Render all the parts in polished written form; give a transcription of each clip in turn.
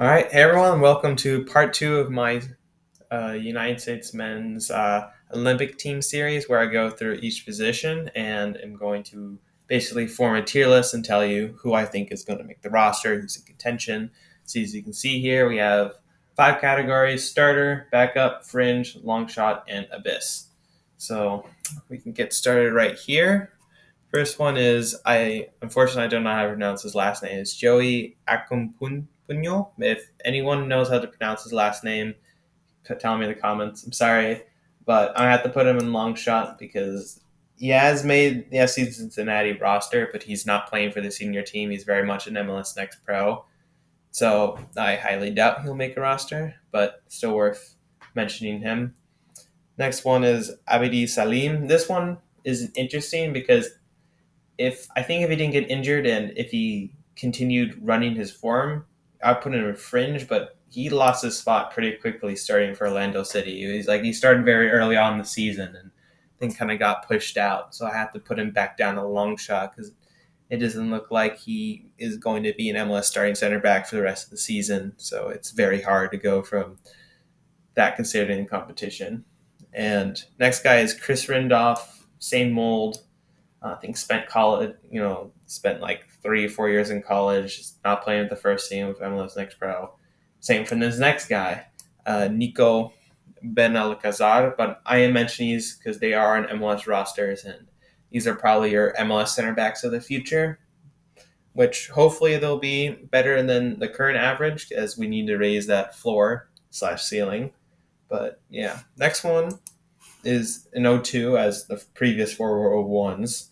All right, hey everyone, welcome to part two of my United States men's Olympic team series where I go through each position and am going to basically form a tier list and tell you who I think is going to make the roster, who's in contention. So as you can see here, we have five categories: starter, backup, fringe, long shot, and abyss. So we can get started right here. First one is unfortunately I don't know how to pronounce his last name. It's Joey Acumpunyo. If anyone knows how to pronounce his last name, tell me in the comments. I'm sorry, but I have to put him in long shot because he has made the FC Cincinnati roster, but he's not playing for the senior team. He's very much an MLS Next Pro, so I highly doubt he'll make a roster, but still worth mentioning him. Next one is Abidi Salim. This one is interesting because if he didn't get injured and if he continued running his form, I'd put him in fringe, but he lost his spot pretty quickly starting for Orlando City. He started very early on in the season and then kind of got pushed out. So I have to put him back down a long shot because it doesn't look like he is going to be an MLS starting center back for the rest of the season. So it's very hard to go from that considering competition. And next guy is Chris Rindolph, same mold. I think spent like 3 or 4 years in college, not playing with the first team of MLS Next Pro. Same for this next guy, Nico Benalcazar, but I am mentioning these because they are on MLS rosters, and these are probably your MLS center backs of the future, which hopefully they'll be better than the current average as we need to raise that floor/ceiling. But yeah, next one is an O2 as the previous four were O1s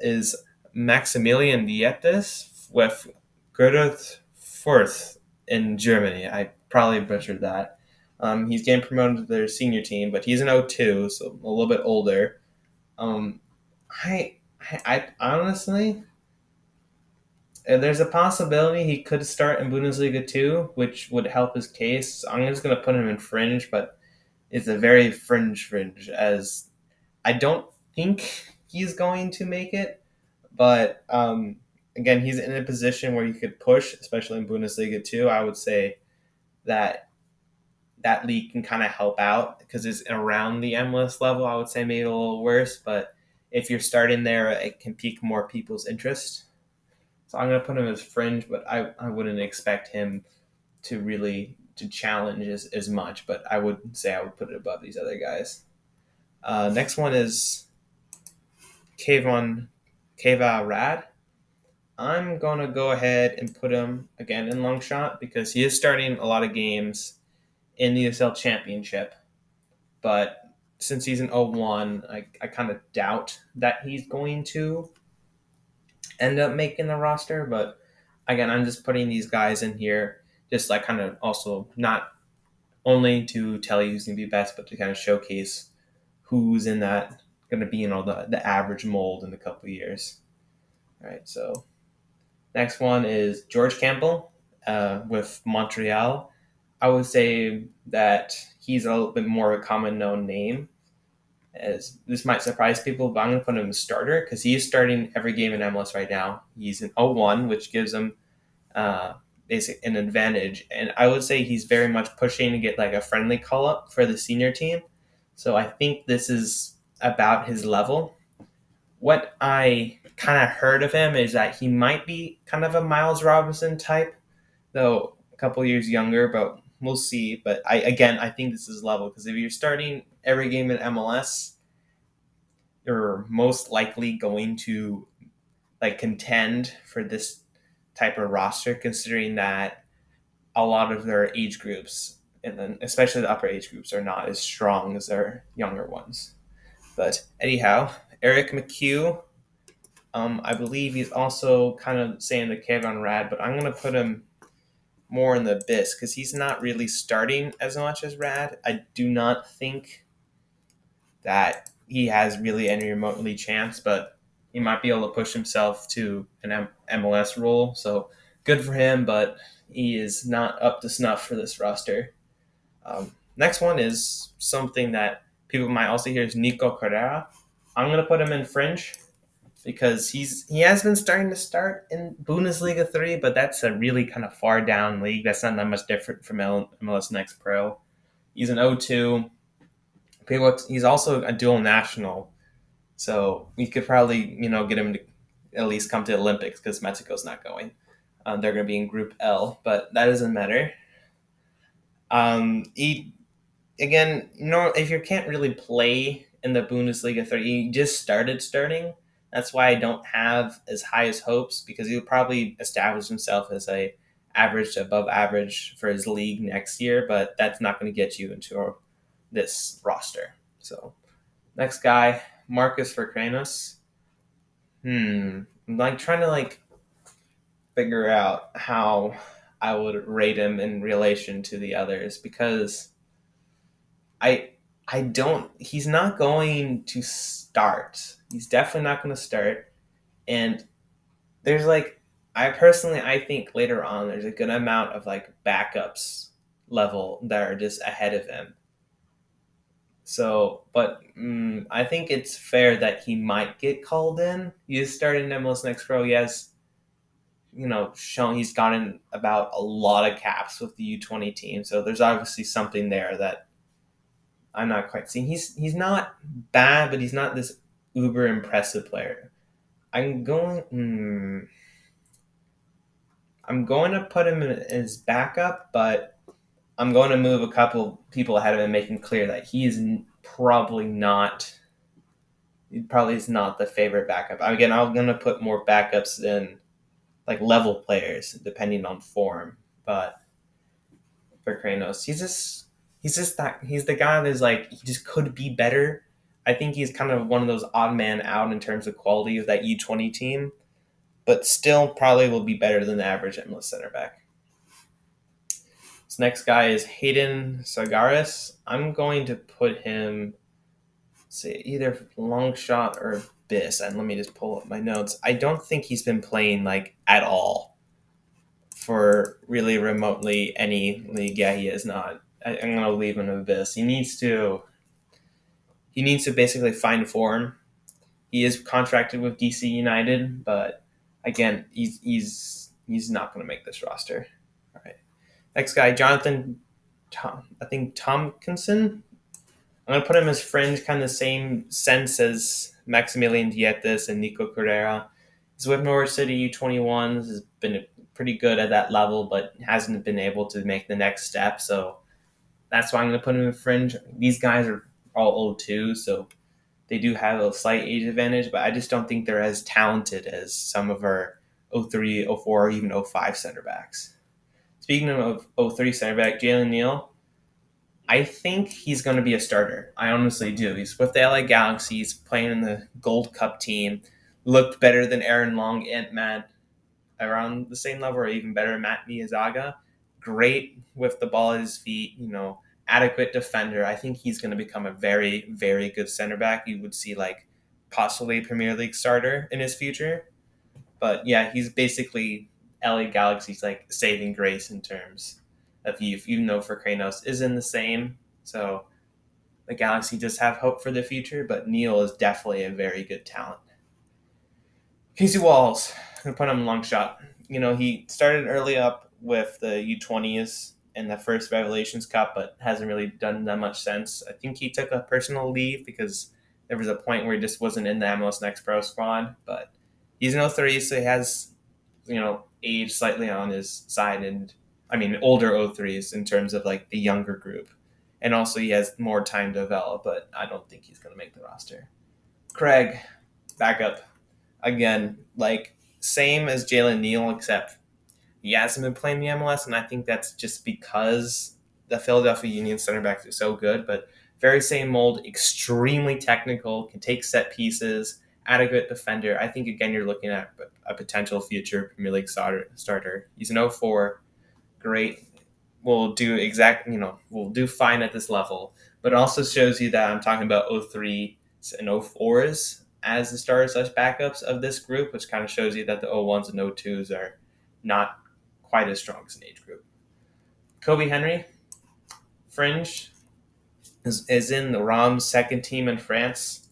is Maximilian Dietes with Goethe Fürth in Germany. I probably butchered that. He's getting promoted to their senior team, but he's an O2, so a little bit older. Um, I honestly, there's a possibility he could start in Bundesliga 2, which would help his case. So I'm just going to put him in fringe, but it's a very fringe, as I don't think he's going to make it. But again, he's in a position where he could push, especially in Bundesliga 2. I would say that that league can kind of help out because it's around the MLS level. I would say maybe a little worse, but if you're starting there, it can pique more people's interest. So I'm going to put him as fringe, but I wouldn't expect him to really to challenge as much. But I would say I would put it above these other guys. Next one is Keva Rad. I'm going to go ahead and put him again in long shot because he is starting a lot of games in the USL Championship. But since he's an 01, I kind of doubt that he's going to end up making the roster. But again, I'm just putting these guys in here just like kind of also not only to tell you who's going to be best, but to kind of showcase who's in that going to be in all the average mold in a couple of years. All right, so next one is George Campbell with Montreal. I would say that he's a little bit more of a common known name. As this might surprise people, but I'm going to put him as starter because he is starting every game in MLS right now. He's an 0-1, which gives him uh, an advantage. And I would say he's very much pushing to get like a friendly call up for the senior team. So I think this is about his level. What I kind of heard of him is that he might be kind of a Miles Robinson type, though a couple years younger, but we'll see. But I think this is level because if you're starting every game in MLS, you're most likely going to like contend for this type of roster, considering that a lot of their age groups, and then especially the upper age groups, are not as strong as their younger ones. But anyhow, Eric McHugh, I believe he's also kind of saying the Kevin Rad, but I'm going to put him more in the abyss because he's not really starting as much as Rad. I do not think that he has really any remotely chance, but he might be able to push himself to an MLS role. So good for him, but he is not up to snuff for this roster. Next one is something that people might also hear is Nico Carrera. I'm going to put him in fringe because he has been starting to start in Bundesliga 3, but that's a really kind of far down league. That's not that much different from MLS Next Pro. He's an O2. He's also a dual national, so we could probably get him to at least come to the Olympics because Mexico's not going. They're going to be in Group L, but that doesn't matter. He again, if you can't really play in the Bundesliga 3, he just starting. That's why I don't have as high as hopes because he'll probably establish himself as a average to above average for his league next year, but that's not going to get you into this roster. So next guy, Marcus Vercranos. I'm like trying to figure out how I would rate him in relation to the others because I I don't he's not going to start. He's definitely not going to start. And there's I think later on there's a good amount of backups level that are just ahead of him. So, but I think it's fair that he might get called in. He is starting MLS Next Pro. He has, shown he's gotten about a lot of caps with the U20 team. So there's obviously something there that I'm not quite seeing. He's not bad, but he's not this uber impressive player. I'm going. I'm going to put him in as backup, but I'm going to move a couple people ahead of him, making clear that he is probably not. He probably is not the favorite backup. Again, I'm going to put more backups than level players, depending on form. But for Kranos, he's the guy that's he just could be better. I think he's kind of one of those odd man out in terms of quality of that U20 team, but still probably will be better than the average MLS center back. This next guy is Hayden Sagaris. I'm going to put him, say, either long shot or abyss. And let me just pull up my notes. I don't think he's been playing at all for really remotely any league. Yeah, he is not. I'm going to leave him abyss. He needs to basically find form. He is contracted with DC United, but again, he's not going to make this roster. All right. Next guy, Jonathan, I think Tompkinson. I'm going to put him as fringe, kind of the same sense as Maximilian Dietes and Nico Carrera. He's with Norwich City U21s, has been pretty good at that level, but hasn't been able to make the next step. So that's why I'm going to put him in fringe. These guys are all 02, so they do have a slight age advantage, but I just don't think they're as talented as some of our 03, 04, or even 05 center backs. Speaking of 03 center back, Jalen Neal, I think he's going to be a starter. I honestly do. He's with the LA Galaxy. He's playing in the Gold Cup team. Looked better than Aaron Long and Matt, around the same level, or even better, Matt Miyazaga. Great with the ball at his feet, adequate defender. I think he's going to become a very, very good center back. You would see possibly a Premier League starter in his future. But yeah, he's basically LA Galaxy's saving grace in terms of youth, even though for Kranos isn't the same. So the Galaxy just have hope for the future, but Neil is definitely a very good talent. Casey Walls, I'm going to put him long shot. He started early up with the U20s in the first Revelations Cup, but hasn't really done that much since. I think he took a personal leave because there was a point where he just wasn't in the MLS Next Pro squad, but he's an 03, so he has, age slightly on his side, and older 03s in terms of the younger group. And also he has more time to develop, but I don't think he's going to make the roster. Craig, backup. Again, same as Jalen Neal, except he hasn't been playing the MLS, and I think that's just because the Philadelphia Union center backs are so good, but very same mold, extremely technical, can take set pieces, adequate defender. I think, again, you're looking at a potential future Premier League starter. He's an 04, great, will do fine at this level, but it also shows you that I'm talking about 03s and 04s as the starters / backups of this group, which kind of shows you that the 01s and 02s are not quite as strong as an age group. Kobe Henry, fringe, is in the ROM's second team in France.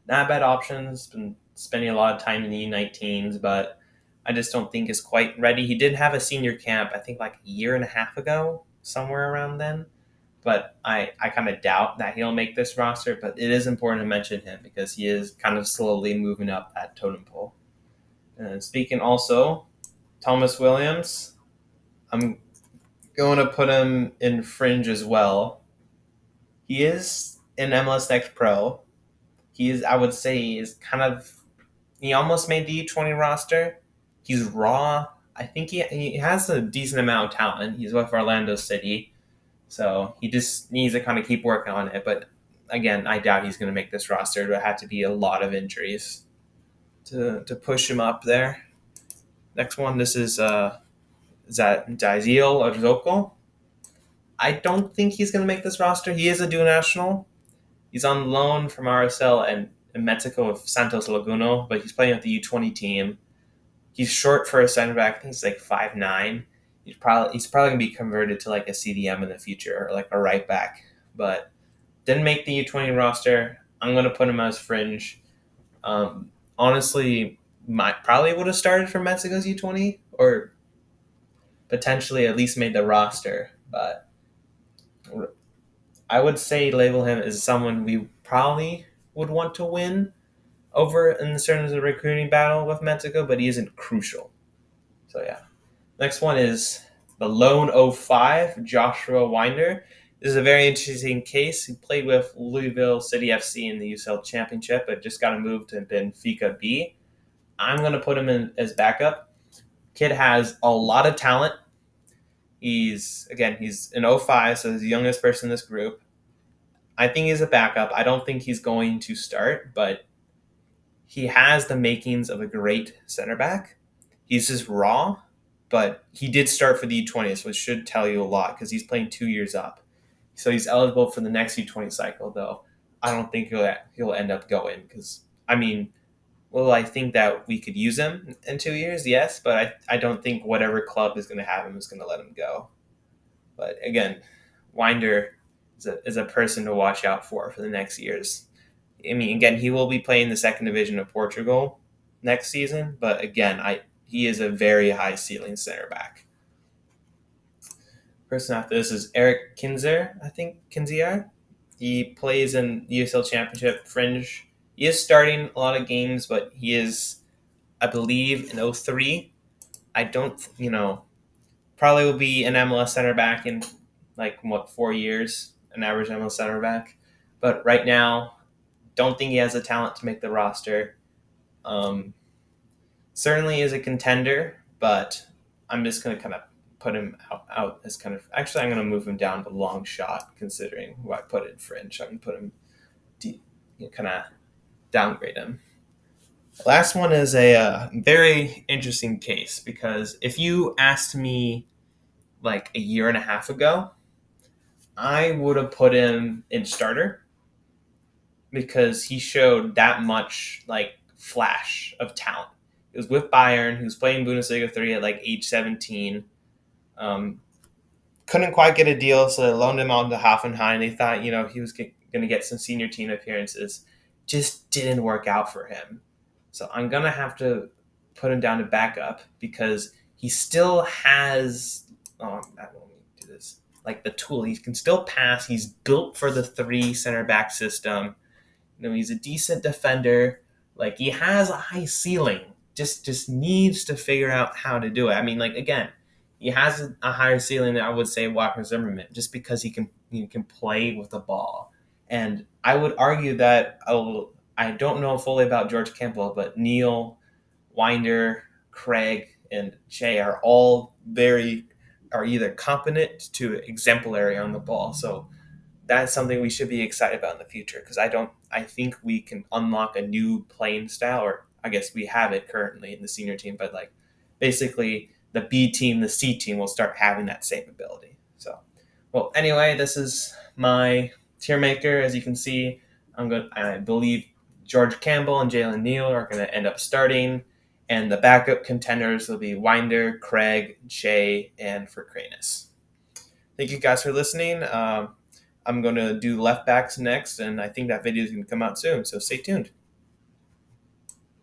Not a bad option. Has been spending a lot of time in the U19s, but I just don't think is quite ready. He did have a senior camp, I think like a year and a half ago, somewhere around then. But I kind of doubt that he'll make this roster. But it is important to mention him because he is kind of slowly moving up that totem pole. And speaking also, Thomas Williams, I'm going to put him in fringe as well. He is an MLS Next Pro. He is, I would say, is kind of, he almost made the U20 roster. He's raw. I think he has a decent amount of talent. He's with Orlando City. So he just needs to kind of keep working on it. But again, I doubt he's going to make this roster. There have to be a lot of injuries to push him up there. Next one, this is Daziel Ozoko. I don't think he's going to make this roster. He is a dual national. He's on loan from RSL and Mexico with Santos Laguna, but he's playing with the U20 team. He's short for a center back. I think he's like 5'9". He's probably gonna be converted to like a CDM in the future or like a right back, but didn't make the U20 roster. I'm gonna put him as fringe. Honestly, might probably would have started for Mexico's U20 or potentially at least made the roster, but I would say label him as someone we probably would want to win over in the terms of the recruiting battle with Mexico, but he isn't crucial. So yeah. Next one is the Lone 05, Joshua Winder. This is a very interesting case. He played with Louisville City FC in the USL Championship, but just got to move to Benfica B. I'm going to put him in as backup. Kid has a lot of talent. He's an 05, so he's the youngest person in this group. I think he's a backup. I don't think he's going to start, but he has the makings of a great center back. He's just raw, but he did start for the U20s, which should tell you a lot because he's playing 2 years up. So he's eligible for the next U20 cycle, though. I don't think he'll end up going because, I think that we could use him in 2 years, yes, but I don't think whatever club is going to have him is going to let him go. But again, Winder is a person to watch out for the next years. Again, he will be playing the second division of Portugal next season, but again, he is a very high ceiling center back. Person after this is Eric Kinzer, I think Kinzier. He plays in the USL Championship Fringe. He is starting a lot of games, but he is, I believe, in 03. I don't, probably will be an MLS center back in 4 years, an average MLS center back. But right now, don't think he has the talent to make the roster. Certainly is a contender, but I'm just going to kind of put him out as kind of... Actually, I'm going to move him down to long shot, considering who I put in fringe. I'm going to put him kind of downgrade him. Last one is a very interesting case because if you asked me like a year and a half ago, I would have put him in starter because he showed that much flash of talent. He was with Bayern. He was playing Bundesliga 3 at age 17. Couldn't quite get a deal, so they loaned him out to Hoffenheim. They thought, he was going to get some senior team appearances. Just didn't work out for him. So I'm going to have to put him down to backup because he still has... Oh, I won't do this. The tool. He can still pass. He's built for the 3 center back system. He's a decent defender. He has a high ceiling. Just needs to figure out how to do it. Again, he has a higher ceiling than I would say Walker Zimmerman, just because he can play with the ball. And I would argue that I don't know fully about George Campbell, but Neil, Winder, Craig, and Shea are either competent to exemplary on the ball. So that's something we should be excited about in the future because I think we can unlock a new playing style, or I guess we have it currently in the senior team, but basically the B team, the C team will start having that same ability. So, well, anyway, this is my tier maker. As you can see, I believe George Campbell and Jalen Neal are going to end up starting, and the backup contenders will be Winder, Craig, Shea, and for Kranus. Thank you guys for listening. I'm going to do left backs next, and I think that video is going to come out soon, so stay tuned.